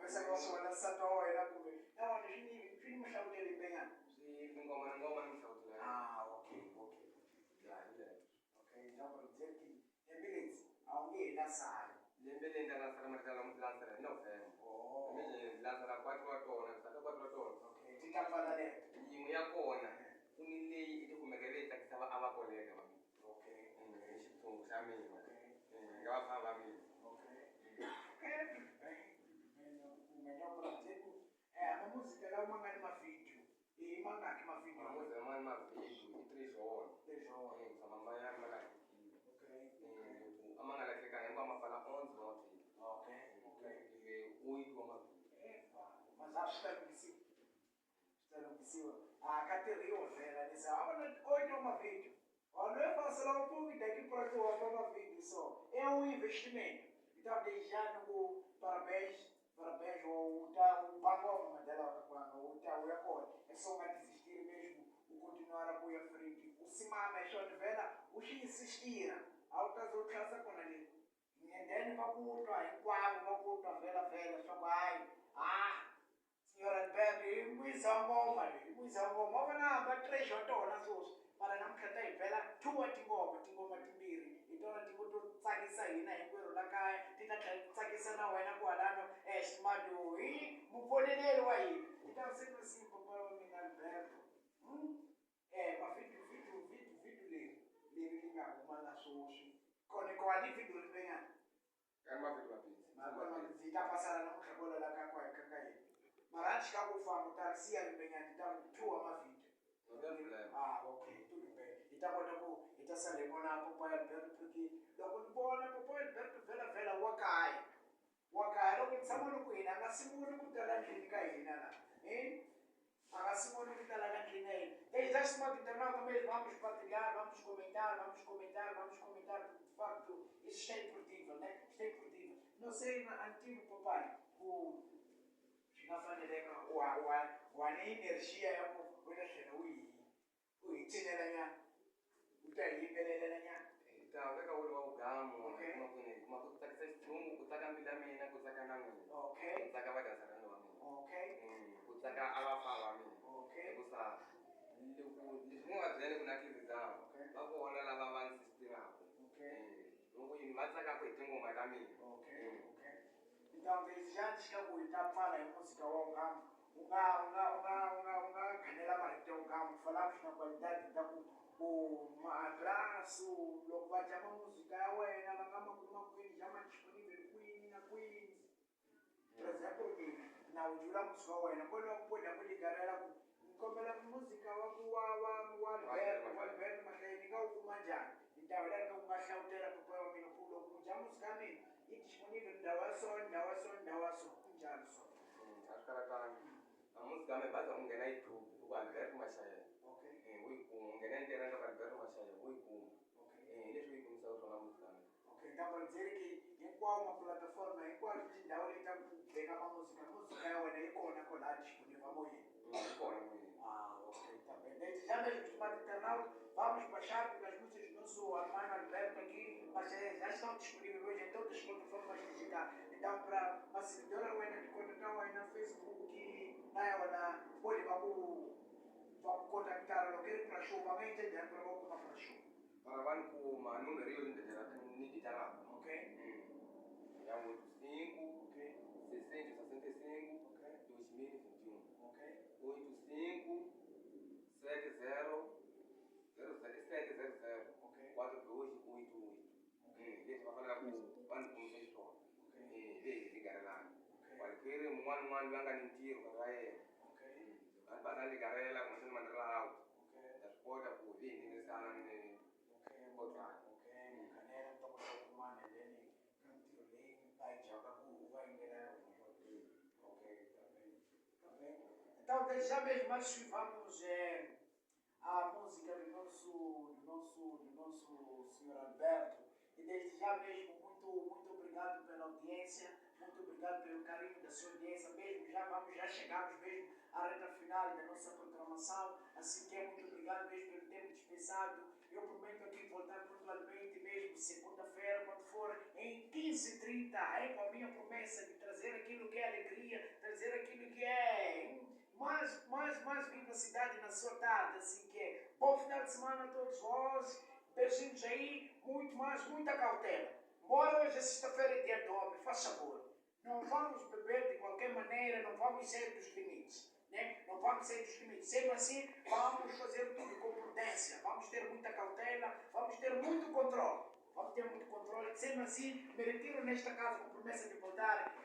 pensava que eu lançar tua era comigo. Não, a gente filme show dele bem antes. Sim, ngoma não show dele. Ok. Já, já. Ok, então para dizer que é beleza. Alguém na sala. Lembele ainda lançaram mais ela muito lançaram não foi. Mimi lançaram 4 atores, sabe 4 atores. Ok, tita fala dentro. E mulher kona. Unile ite kumekeleta kisaba abakoleka mami. Ok. Xithungu xa mina. Ok. Nga va famba mina. Ok. O melhor para dizer é a música lá uma grande vídeo. E manga aqui uma vídeo. Vamos a mãe uma vídeo e 3 horas. 3 horas. Sama mãe a mala. Ok. A manga lá que cai uma fala 11 uma vídeo. Ok. E 8 uma vídeo. Mas acho que sim. Espero que sim. A categoria velha nessa. Agora 8 uma vídeo. Não é fácil lá um pouco daqui para tu uma vídeo só. É um investimento. Então deixando parabéns o banco dela o recorde. É só uma desistir mesmo, o continuar a pôr à frente. O cima mexeu de vela, o X insistir. Altas outras quando ali. Ninguém vai putar, enquadro, vai putar vela, só vai. Senhora Alberto, muisa ngoma, vai 3 horas para não cantar vela, tua tingoma timbiri. Então tingo tsakisa hina hinkwerhu la kaya ti ta tsakisa na wena kwalano ximadu hi muponeleli wa hina ti ta siku siku papa wa mina Alberto mavhidiyo leri nga huma na swoswi koni vhidiyo ri pengana Kan mavhidyo mabindzu. ndzi ta pasala namuntlha kwalola ka hina mara a chika ku famba utarisiya ri pengana ti ta thuwa mavhidiyo. Ok, tudo bem. Então, quando eu estou saindo na Papai Alberto, porque logo no Papai Alberto, vela, wakai, logo de semana com ele, a semana com ela clínica aí, né? A semana com ela clínica aí. Desde a semana internauta mesmo, vamos partilhar, vamos comentar, de facto, isso é importante, né? Isso é importante. Não sei, antigo papai, na família, o energia é o uyithinelanya utayibelelelanya Veka uri wa ugamu kuma kutsakisa xithungu kutsaka mbila mina kutsaka na n'wina kutsaka vadyansarani wa mina kutsaka a va fa va mina hikusa leswi ngo va byele ku na tlilizaro va vona lava va nsisitiraku loko yini va tsakaka hi tingoma ta mina. Então, desde antes que eu estava em música ao gamo, unga khanela marito ao gamo, falamos na qualidade da o abraço, logo vai chamar música ya wena, vangama kuma kwini, chama disponível kwini na kwini. Por exemplo, na ujula música wa wena, quando eu pude kuligarela nkombela música wa Alberto Mashayini ka ukumanja. Então, era que eu ngahlawutela papa wa mina kulo kuja música mina. Disponível ndawaso kunjalo so. Asikaratanga amuzika me baza ungena YouTube ku Alberto Mashayini. Ungena intera ka Alberto Mashayini uyikuma. Leswi uyikumisa swona muzika me. Então para dizer que hinkwawo uma plataforma hinkwato tindhawu leti ta ku beka música ya wena yi kona kwala disponível moyeni. Kona moyeni. Ok, tá bem. Desde já mesmo, estimado internauta, vamos baixar, porque as músicas do nosso Armando Alberto aqui já estão disponíveis hoje em todas as plataformas digitais. Então, para a seguidora wena de contatar wena no Facebook, pode contactar o que para show, vamos entender para o que para show. Para vanhu kuma número yo ni digital. Ok. Ya 85, 665, 2021. Ok. 85 70 0700 4288. Leswi va fanelaka ku va ni kumisa xiswona. Leyi ligarelana. Qualquier mun'wana loyi a nga ni ntirho ka yena. Va ta ligarela kumbexani mandlela out. Ta swi kota ku hi nghenisana ni contract. Mukhanela mi ta kota ku kumana then ka ntirho leyi va yi dyaka ku va yingela ok, tá bem. Então, já mesmo nós vamos a música do nosso senhor Alberto. E desde já mesmo, muito obrigado pela audiência, muito obrigado pelo carinho da sua audiência mesmo. Já chegamos mesmo à reta final da nossa programação, assim que muito obrigado mesmo pelo tempo dispensado. Eu prometo aqui voltar pontualmente mesmo segunda-feira, quando for em 15h30, com a minha promessa de trazer aquilo que é alegria, fazer aquilo que é mais vivacidade na sua tarde, assim que é. Bom final de semana a todos vós, beijinhos aí, muita cautela. Embora hoje é sexta-feira é dia de homem, faz favor. Não vamos beber de qualquer maneira, não vamos sair dos limites. Né? Não vamos sair dos limites. Sendo assim, vamos fazer tudo com prudência. Vamos ter muita cautela, vamos ter muito controle. Vamos ter muito controle. Sendo assim, me retiro nesta casa com promessa de voltar